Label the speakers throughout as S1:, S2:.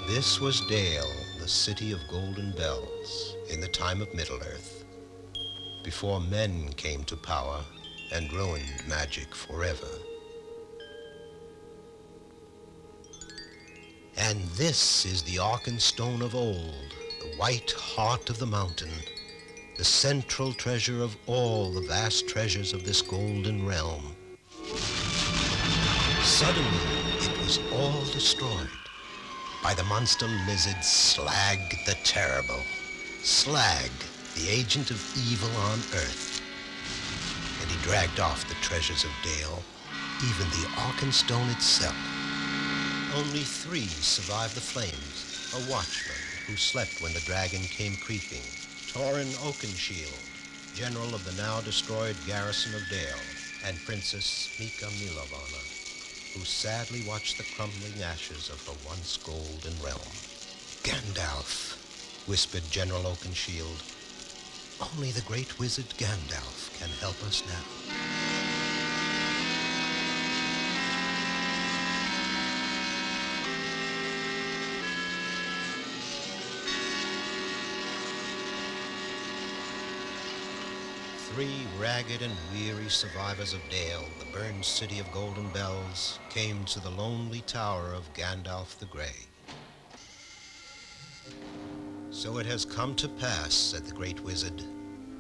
S1: This was Dale, the city of golden bells, in the time of Middle-earth, before men came to power and ruined magic forever. And this is the Arkenstone of old, the white heart of the mountain, the central treasure of all the vast treasures of this golden realm. Suddenly, it was all destroyed by the monster lizard Slag the Terrible. Slag, the agent of evil on Earth. And he dragged off the treasures of Dale, even the Arkenstone itself. Only 3 survived the flames, a watchman who slept when the dragon came creeping, Torin Oakenshield, general of the now destroyed garrison of Dale, and Princess Mika Milovana, who sadly watched the crumbling ashes of her once golden realm. Gandalf, whispered General Oakenshield. Only the great wizard Gandalf can help us now. 3 ragged and weary survivors of Dale, the burned city of golden bells, came to the lonely tower of Gandalf the Grey. So it has come to pass, said the great wizard,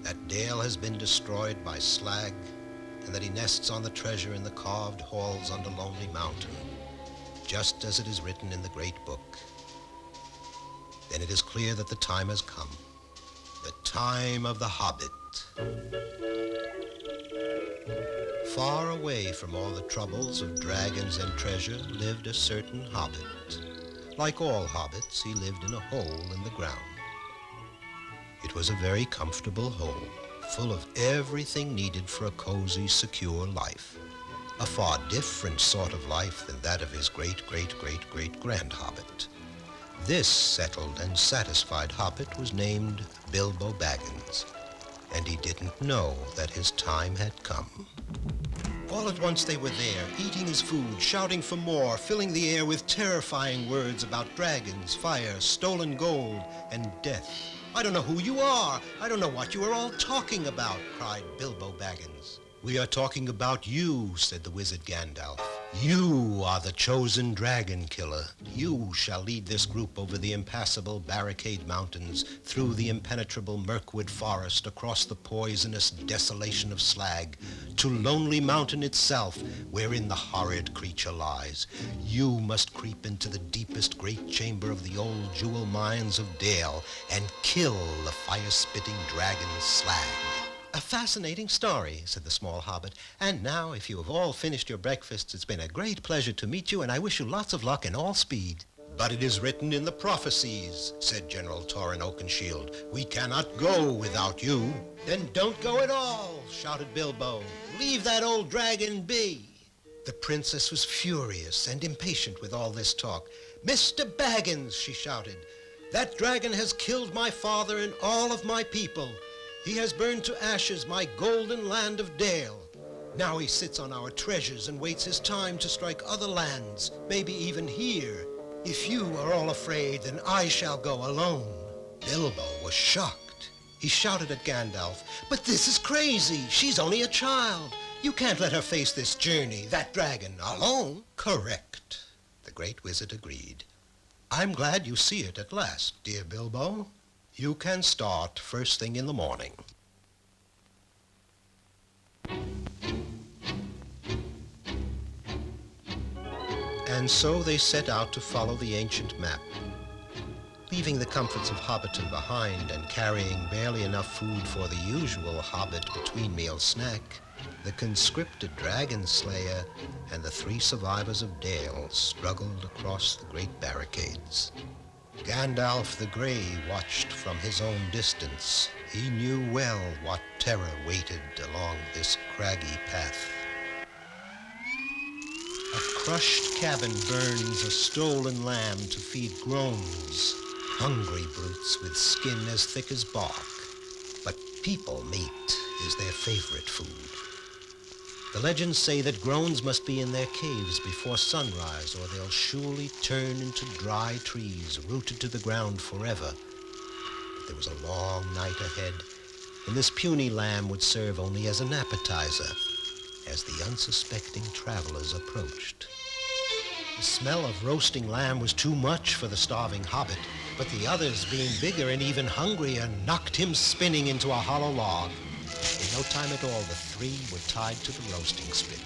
S1: that Dale has been destroyed by Slag, and that he nests on the treasure in the carved halls under Lonely Mountain, just as it is written in the great book. Then it is clear that the time has come, the time of the Hobbit. Far away from all the troubles of dragons and treasure lived a certain hobbit. Like all hobbits, he lived in a hole in the ground. It was a very comfortable hole, full of everything needed for a cozy, secure life. A far different sort of life than that of his great-great-great-great-grand hobbit. This settled and satisfied hobbit was named Bilbo Baggins, and he didn't know that his time had come. All at once they were there, eating his food, shouting for more, filling the air with terrifying words about dragons, fire, stolen gold, and death. I don't know who you are. I don't know what you are all talking about, cried Bilbo Baggins. We are talking about you, said the wizard Gandalf. You are the chosen dragon killer. You shall lead this group over the impassable barricade mountains, through the impenetrable Mirkwood forest, across the poisonous desolation of Slag, to Lonely Mountain itself, wherein the horrid creature lies. You must creep into the deepest great chamber of the old jewel mines of Dale and kill the fire-spitting dragon Slag. A fascinating story, said the small hobbit. And now, if you have all finished your breakfasts, it's been a great pleasure to meet you, and I wish you lots of luck and all speed. But it is written in the prophecies, said General Torin Oakenshield. We cannot go without you. Then don't go at all, shouted Bilbo. Leave that old dragon be. The princess was furious and impatient with all this talk. Mr. Baggins, she shouted, that dragon has killed my father and all of my people. He has burned to ashes my golden land of Dale. Now he sits on our treasures and waits his time to strike other lands, maybe even here. If you are all afraid, then I shall go alone. Bilbo was shocked. He shouted at Gandalf, but this is crazy. She's only a child. You can't let her face this journey, that dragon, alone. Correct, the great wizard agreed. I'm glad you see it at last, dear Bilbo. You can start first thing in the morning. And so they set out to follow the ancient map. Leaving the comforts of Hobbiton behind and carrying barely enough food for the usual Hobbit between-meal snack, the conscripted dragon slayer and the 3 survivors of Dale struggled across the great barricades. Gandalf the Grey watched from his own distance. He knew well what terror waited along this craggy path. A crushed cabin burns a stolen lamb to feed groans, hungry brutes with skin as thick as bark. But people meat is their favorite food. The legends say that groans must be in their caves before sunrise, or they'll surely turn into dry trees rooted to the ground forever. But there was a long night ahead, and this puny lamb would serve only as an appetizer as the unsuspecting travelers approached. The smell of roasting lamb was too much for the starving hobbit, but the others, being bigger and even hungrier, knocked him spinning into a hollow log. In no time at all, the three were tied to the roasting spit.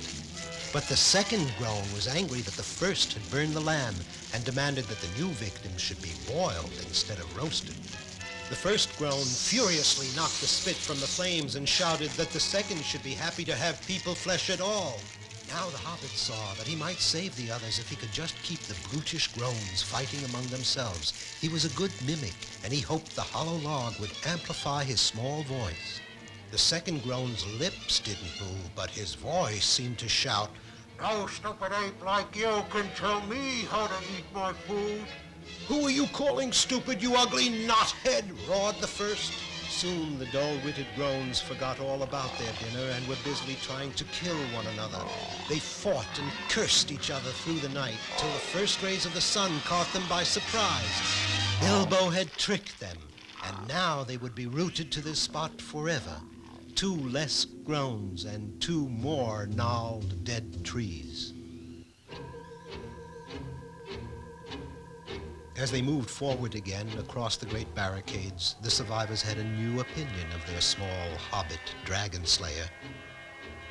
S1: But the second groan was angry that the first had burned the lamb and demanded that the new victim should be boiled instead of roasted. The first groan furiously knocked the spit from the flames and shouted that the second should be happy to have people flesh at all. Now the hobbit saw that he might save the others if he could just keep the brutish groans fighting among themselves. He was a good mimic, and he hoped the hollow log would amplify his small voice. The second groan's lips didn't move, but his voice seemed to shout, "No stupid ape like you can tell me how to eat my food." "Who are you calling stupid, you ugly knothead?" roared the first. Soon the dull-witted groans forgot all about their dinner and were busily trying to kill one another. They fought and cursed each other through the night till the first rays of the sun caught them by surprise. Bilbo had tricked them, and now they would be rooted to this spot forever. 2 less groans and 2 more gnarled dead trees. As they moved forward again across the great barricades, the survivors had a new opinion of their small hobbit dragon slayer.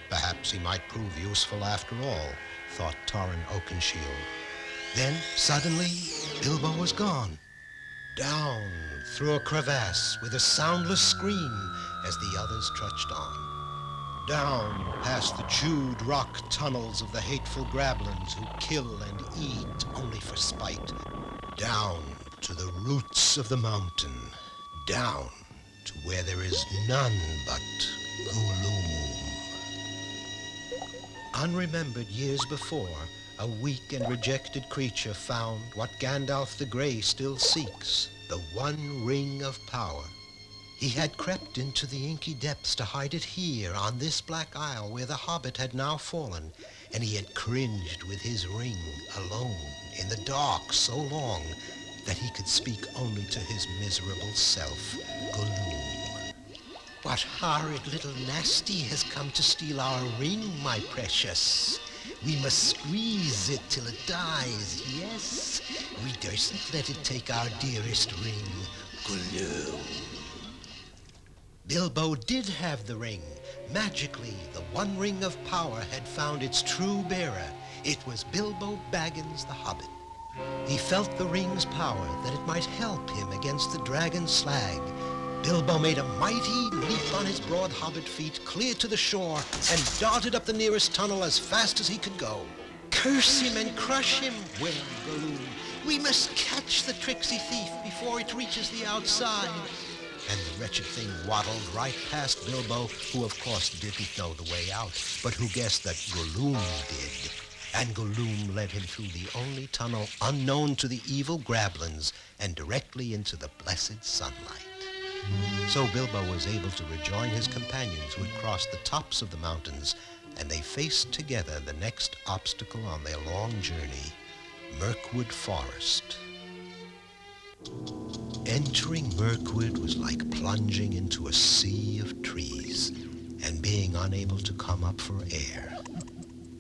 S1: Perhaps he might prove useful after all, thought Torrin Oakenshield. Then, suddenly, Bilbo was gone. Down through a crevasse with a soundless scream as the others trudged on. Down past the chewed rock tunnels of the hateful grablins who kill and eat only for spite. Down to the roots of the mountain. Down to where there is none but gloom. Unremembered years before, a weak and rejected creature found what Gandalf the Grey still seeks, the one ring of power. He had crept into the inky depths to hide it here, on this black isle where the hobbit had now fallen, and he had cringed with his ring alone in the dark so long that he could speak only to his miserable self, Gloom. "What horrid little nasty has come to steal our ring, my precious? We must squeeze it till it dies, yes? We durstn't let it take our dearest ring, Gloom." Bilbo did have the ring. Magically, the one ring of power had found its true bearer. It was Bilbo Baggins the Hobbit. He felt the ring's power, that it might help him against the dragon Slag. Bilbo made a mighty leap on his broad hobbit feet, clear to the shore, and darted up the nearest tunnel as fast as he could go. "Curse him and crush him," wailed Gloom. "We must catch the tricksy thief before it reaches the outside." And the wretched thing waddled right past Bilbo, who of course didn't know the way out, but who guessed that Gloom did. And Gloom led him through the only tunnel unknown to the evil grablins and directly into the blessed sunlight. So Bilbo was able to rejoin his companions who had crossed the tops of the mountains, and they faced together the next obstacle on their long journey, Mirkwood Forest. Entering Mirkwood was like plunging into a sea of trees and being unable to come up for air.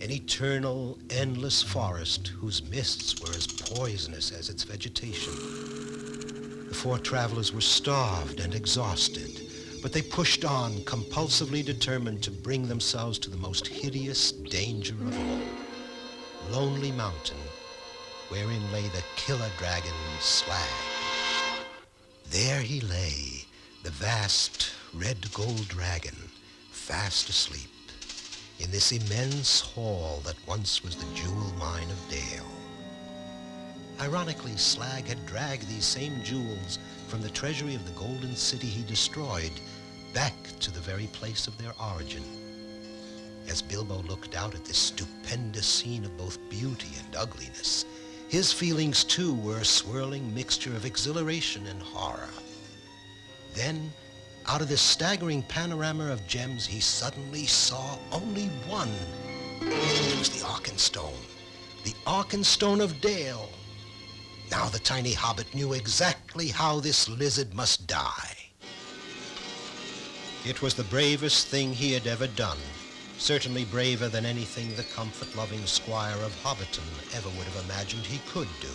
S1: An eternal, endless forest whose mists were as poisonous as its vegetation. The 4 travelers were starved and exhausted, but they pushed on, compulsively determined to bring themselves to the most hideous danger of all, Lonely Mountain, wherein lay the killer dragon Slag. There he lay, the vast red gold dragon, fast asleep, in this immense hall that once was the jewel mine of Dale. Ironically, Slag had dragged these same jewels from the treasury of the Golden City he destroyed back to the very place of their origin. As Bilbo looked out at this stupendous scene of both beauty and ugliness, his feelings, too, were a swirling mixture of exhilaration and horror. Then, Out of this staggering panorama of gems, he suddenly saw only one. It was the Arkenstone. The Arkenstone of Dale. Now the tiny hobbit knew exactly how this lizard must die. It was the bravest thing he had ever done, certainly braver than anything the comfort-loving squire of Hobbiton ever would have imagined he could do.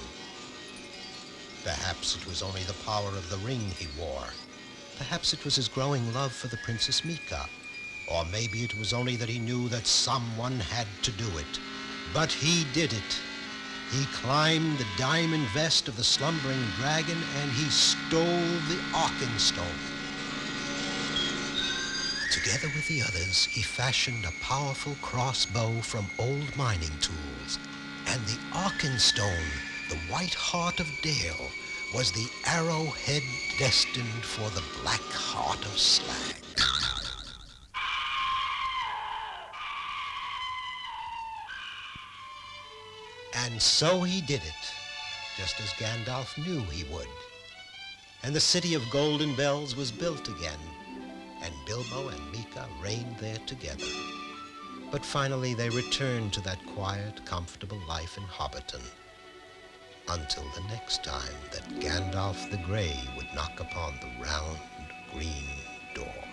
S1: Perhaps it was only the power of the ring he wore. Perhaps it was his growing love for the Princess Mika. Or maybe it was only that he knew that someone had to do it. But he did it. He climbed the diamond vest of the slumbering dragon and he stole the Arkenstone. Together with the others, he fashioned a powerful crossbow from old mining tools. And the Arkenstone, the white heart of Dale, was the arrowhead destined for the black heart of Slag. And so he did it, just as Gandalf knew he would. And the city of Golden Bells was built again, and Bilbo and Mika reigned there together. But finally they returned to that quiet, comfortable life in Hobbiton, until the next time that Gandalf the Grey would knock upon the round, green door.